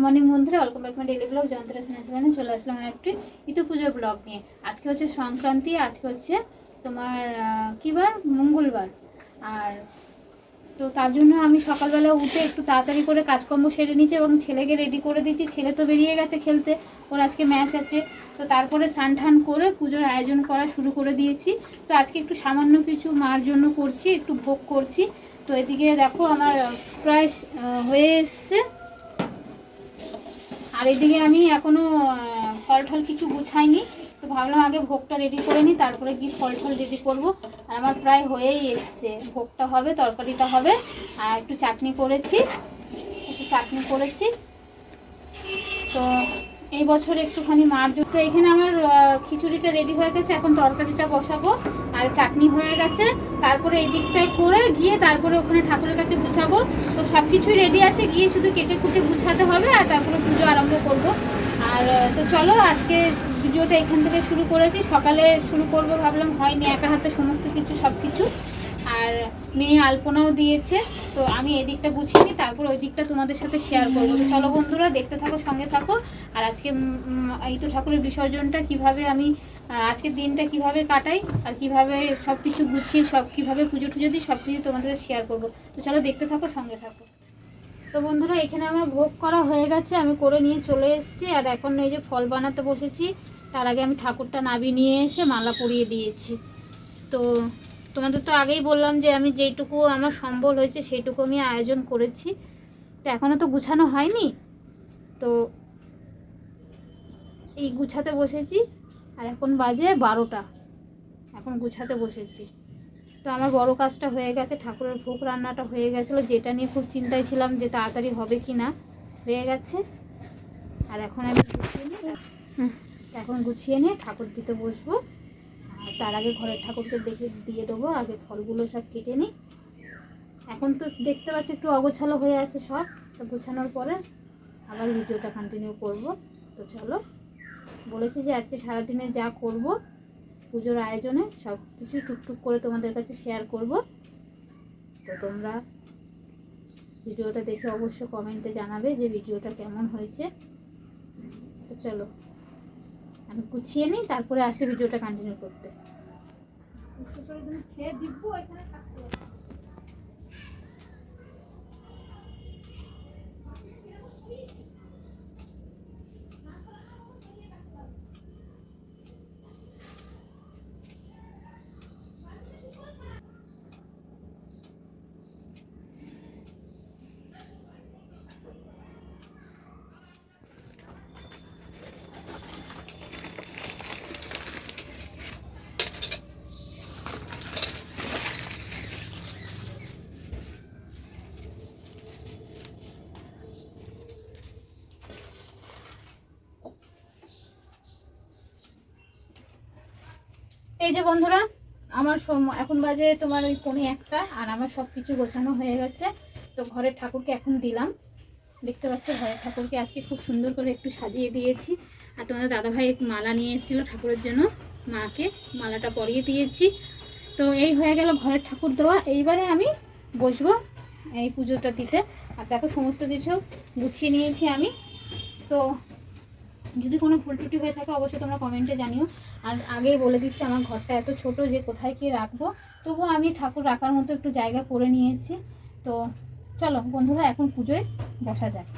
Morning বন্ধুরা, welcome back my daily blog যন্ত্রা চ্যানেলে চলে আসলাম একটি ইতু পুজোর ব্লগ নিয়ে। আজকে হচ্ছে সংক্রান্তি, আজকে হচ্ছে তোমার কী বার, মঙ্গলবার। আর তো তার জন্য আমি সকালবেলা উঠে একটু তাড়াতাড়ি করে কাজকর্ম সেরে নিয়েছি এবং ছেলেকে রেডি করে দিয়েছি। ছেলে তো বেরিয়ে গেছে খেলতে, ওর আজকে ম্যাচ আছে। তো তারপরে স্নান টান করে পুজোর আয়োজন করা শুরু করে দিয়েছি। তো আজকে একটু সামান্য কিছু মার জন্য করছি, একটু ভোগ করছি। তো এদিকে দেখো আমার প্রায় হয়ে এসছে। আর এদিকে আমি এখনও ফল টল কিছু গুছাইনি, তো ভাবলাম আগে ভোগটা রেডি করে নিই, তারপরে কি ফল টল রেডি করবো। আর আমার প্রায় হয়েই এসছে, ভোগটা হবে, তরকারিটা হবে। আর একটু চাটনি করেছি। তো এই বছর একটুখানি মার জন্য। তো এখানে আমার খিচুড়িটা রেডি হয়ে গেছে, এখন তরকারিটা বসাবো। আর চাটনি হয়ে গেছে, তারপরে এই দিকটায় করে গিয়ে তারপরে ওখানে ঠাকুরের কাছে গুছাবো। তো সব কিছুই রেডি আছে, গিয়ে শুধু কেটে কুটে গুছাতে হবে আর তারপরে পুজো আরম্ভ করব। আর তো চলো আজকে ভিডিওটা এখান থেকে শুরু করেছি। সকালে শুরু করব ভাবলাম, হয়নি, একা হাতে সমস্ত কিছু সব কিছু। আর মেয়ে আলপনাও দিয়েছে, তো আমি এদিকটা গুছিয়ে নিই, তারপর ওই দিকটা তোমাদের সাথে শেয়ার করবো। তো চলো বন্ধুরা, দেখতে থাকো, সঙ্গে থাকো। আর আজকে এই তো ঠাকুরের বিসর্জনটা কিভাবে আমি আজকের দিনটা কিভাবে কাটাই আর কিভাবে সব কিছু গুছিয়ে সব কিভাবে পুজো টুজো দিই সব কিছু তোমাদের শেয়ার করবো। তো চলো দেখতে থাকো, সঙ্গে থাকো। তো বন্ধুরা, এখানে আমার ভোগ করা হয়ে গেছে, আমি করে নিয়ে চলে এসেছি। আর এখন এই যে ফল বানাতে বসেছি। তার আগে আমি ঠাকুরটা নাবিয়ে নিয়ে এসে মালা পরিয়ে দিয়েছি। তো তোমাদের তো আগেই বললাম যে আমি যেইটুকু আমার সম্বল হয়েছে সেইটুকু আমি আয়োজন করেছি। তো এখনও তো গুছানো হয়নি, তো এই গুছাতে বসেছি। আর এখন বাজে 12টা, এখন গুছাতে বসেছি। তো আমার বড় কাজটা হয়ে গেছে, ঠাকুরের ভোগ রান্নাটা হয়ে গেছিলো, যেটা নিয়ে খুব চিন্তায় ছিলাম যে তাড়াতাড়ি হবে কি না, হয়ে গেছে। আর এখন আমি গুছিয়ে নিয়ে ঠাকুর দিতে বসবো। আর তার আগে ঘরের ঠাকুরকে দিয়ে দেবো। আগে ফলগুলো সব কেটে নিই। এখন তো দেখতে পাচ্ছি একটু অগোছালো হয়ে আছে সব, তো গুছানোর পরে আবার ভিডিওটা কন্টিনিউ করব। তো চলো, বলেছি যে আজকে সারাদিনে যা করব পুজোর আয়োজনে সব কিছুই টুকটুক করে তোমাদের কাছে শেয়ার করব। তো তোমরা ভিডিওটা দেখে অবশ্য কমেন্টে জানাবে যে ভিডিওটা কেমন হয়েছে। তো চলো আমি গুছিয়ে নিই, তারপরে আসি ভিডিওটা কন্টিনিউ করতে। খেয়ে দিব এখানে থাকতে। এই যে বন্ধুরা, আমার এখন বাজে তোমার ওই 1:45, আর আমার সব কিছু গোছানো হয়ে গেছে। তো ঘরের ঠাকুরকে এখন দিলাম। দেখতে পাচ্ছি ঘরের ঠাকুরকে আজকে খুব সুন্দর করে একটু সাজিয়ে দিয়েছি। আর তোমাদের দাদাভাই মালা নিয়ে এসেছিলো ঠাকুরের জন্য, মাকে মালাটা পরিয়ে দিয়েছি। তো এই হয়ে গেল ঘরের ঠাকুর দেওয়া। এইবারে আমি বসবো এই পুজোটা দিতে। আর দেখো সমস্ত কিছু গুছিয়ে নিয়েছি আমি। তো যদি কোনো ভুল ত্রুটি হয়ে থাকে অবশ্যই তোমরা কমেন্টে জানিও। আর আগেই বলে দিচ্ছি, আমার ঘরটা এত ছোট যে কোথায় কি রাখবো, তবুও আমি ঠাকুর রাখার মতো একটু জায়গা করে নিয়েছি। তো চলো বন্ধুরা, এখন পুজোয় বসা যাক।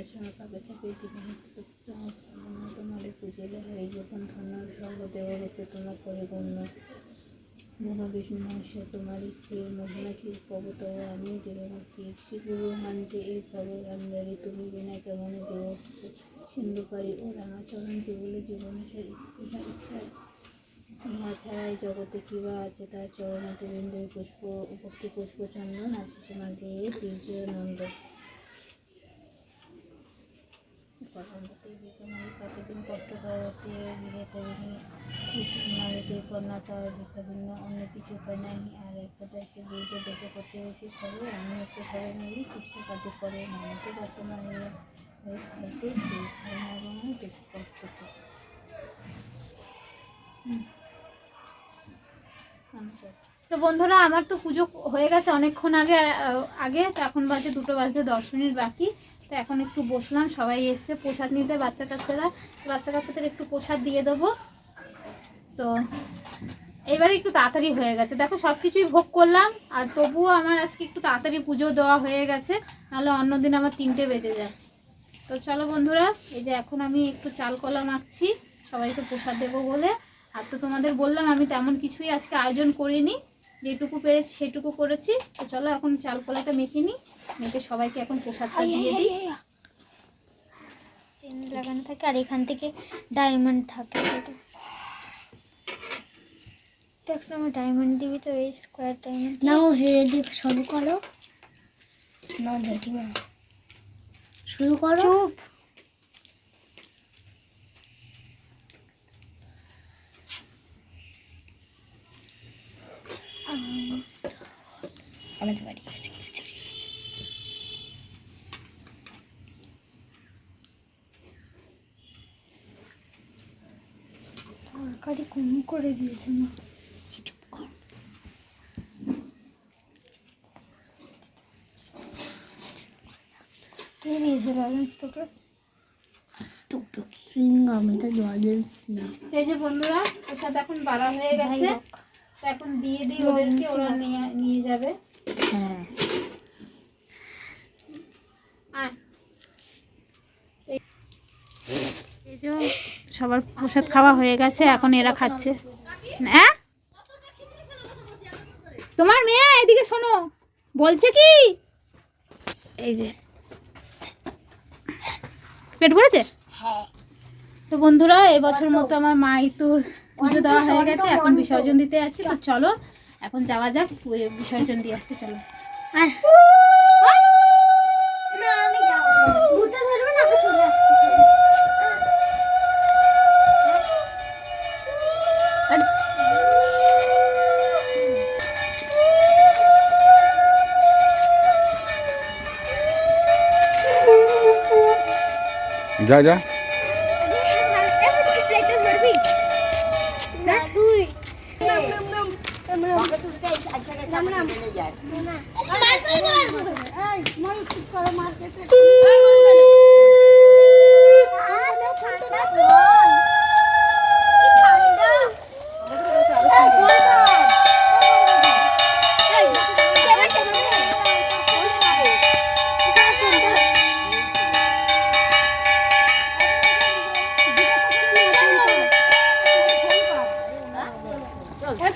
বিবেচনা পাবে থাকে তোমার পুজোলে এই যখন ধনার সঙ্গ দেবরূপে তোমার করে গণ্য মহাবিষ্ণু মহাশয় তোমার স্ত্রীর মহিলা কি পবত আমি দেবমূর্তি শ্রী গুরু মান যে এই ভগবান তুমি বিনা কেমনে দেব সিন্ধুকারী ও রামাচরণ যুগলে জীবনে ইহা ইচ্ছায় ইহা ছাড়া এই জগতে কিবা আছে তার চরণাতে বিন্দু পুষ্প ভক্তি পুষ্প চন্দন আছে তোমাকে বীর্য নন্দ প্রতিদিন কষ্ট করতে গৃহে কন্যা তার ভিন্ন অন্য কিছু উপায় নাই আর একটা একটা বীর্য দেখে প্রতিবেশী করে আমি একটু ঘরে মিলি চেষ্টা কাজে করে মানুষকে বর্তমান খাইতে সেই ছাড়া বেশি কষ্ট করে। তো বন্ধুরা আমার তো পুজো হয়ে গেছে অনেকক্ষণ আগে আগে তো এখন বাজে 2টো বাজতে 10 মিনিট বাকি। তো এখন একটু বসলাম, সবাই এসছে প্রসাদ নিতে, বাচ্চা কাচ্চাদের একটু প্রসাদ দিয়ে দেবো। তো এবারে একটু তাড়াতাড়ি হয়ে গেছে, দেখো সব কিছুই ভোগ করলাম আর তবুও আমার আজকে একটু তাড়াতাড়ি পুজো দেওয়া হয়ে গেছে, নাহলে অন্যদিন আমার 3টে বেজে যায়। তো চলো বন্ধুরা, এই যে এখন আমি একটু চাল কলা মাখছি সবাইকে প্রসাদ দেবো বলে। আর তো তোমাদের বললাম আমি তেমন কিছুই আজকে আয়োজন করিনি, যেটুকু পেরেছি সেটুকু করেছি। তো চলো এখন চাল কলাটা মেখে নিই, মেখে সবাইকে এখন প্রসাদটা দিয়ে দিই। চেন লাগানো থাকে আর এখান থেকে ডায়মন্ড থাকে, দেখো আমার ডায়মন্ড দিবি তো, এই স্কোয়ার ডায়মন্ড নাও হেরে দিয়ে শুরু করো। না দেখি না, শুরু করো। চুপ। আমাদের বাড়ি আছে খিচুড়ি, তরকারি কম করে দিয়েছে না। চুপ কর। কে দিয়েছে লজেন্স তোকে? টুকটুকি আমাদের লজেন্স না। এই যে বন্ধুরা প্রসাদ এখন বাড়া হয়ে গেছে, এখন দিয়ে দিই ওদেরকে, ওরা নিয়ে যাবে। হ্যাঁ এই যে সবার প্রসাদ খাওয়া হয়ে গেছে, এখন এরা খাচ্ছে। হ্যাঁ তোমার মেয়ে এদিকে শোনো বলছে কি, এই যে পেট ভরেছে। তো বন্ধুরা এবছর মতো আমার মাইতুর পুজো দেওয়া হয়ে গেছে, এখন বিসর্জন দিতে যাচ্ছি। তো চলো এখন যাওয়া যাক, বিসর্জন দিয়ে আসতে চলো। যা যা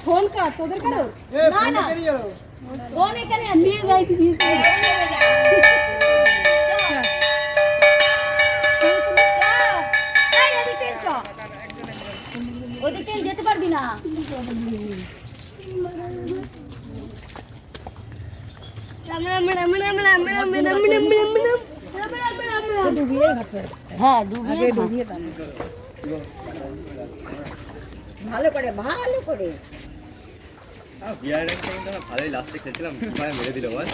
ফোন কাট তোদের কারো না না ফোন এখানে আছে, নিয়ে যাই ওদিকে যেতে পারবি না। হ্যাঁ ডুবিয়ে ভালো করে বিয়ার র্যাঙ্কটা কিন্তু আমরা ভালোই লাস্টে খেলছিলাম, মেরে দিল বল।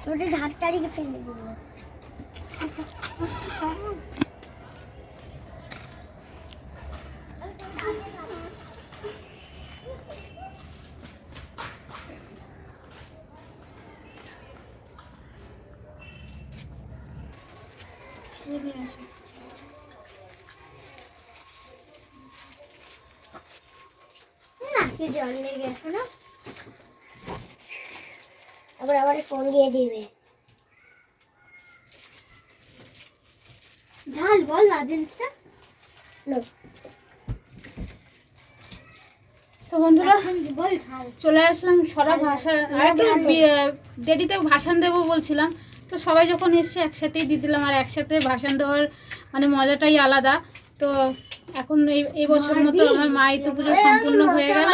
ওটা 8 তারিখে ফেলে দেবো। নাকে জল লেগে গেছে না, আবার ফোন দিয়ে দিবে। ঝাল বল না জিনিসটা। তো বন্ধুরা বল ঝাল। চলে আসলাম সরা ভাষা আর দেরিতে ভাষণ দেবো বলছিলাম, তো সবাই যখন এসছে একসাথেই দিয়ে দিলাম, আর একসাথে ভাষণ দেওয়ার মানে মজাটাই আলাদা। তো এখন এই বছর মতো আমার মাইতো পুজো সম্পূর্ণ হয়ে গেল।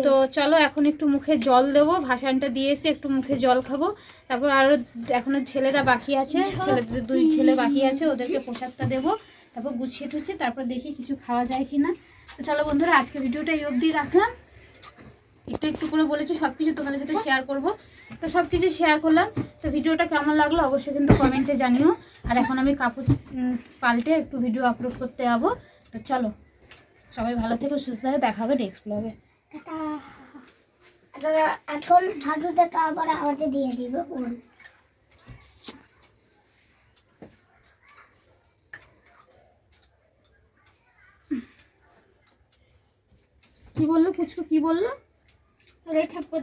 তো চলো এখন একটু মুখে জল দেবো, ভাসানটা দিয়ে এসে একটু মুখে জল খাবো, তারপর আরও এখনো ছেলেরা বাকি আছে, ছেলেদের 2 ছেলে বাকি আছে, ওদেরকে প্রসাদটা দেবো, তারপর গুছিয়ে টুছিয়ে তারপর দেখি কিছু খাওয়া যায় কি না। তো চলো বন্ধুরা আজকে ভিডিওটা এই অবধি রাখলাম। একটু একটু করে বলেছি সব কিছু তোমাদের সাথে শেয়ার করব, তো সব কিছু শেয়ার করলাম। তো ভিডিওটা কেমন লাগলো অবশ্যই কিন্তু কমেন্টে জানিও। আর এখন আমি কাপড় পাল্টে একটু ভিডিও আপলোড করতে যাবো। তো চলো সবাই ভালো থেকো, সুস্থ হয়ে দেখা হবে নেক্সট ব্লগে। এখন ঠাকুর দেখা আবার আমাকে দিয়ে দিবে ফোন। কি বললো পুচকু, কি বললো? ওরে ঠাকুর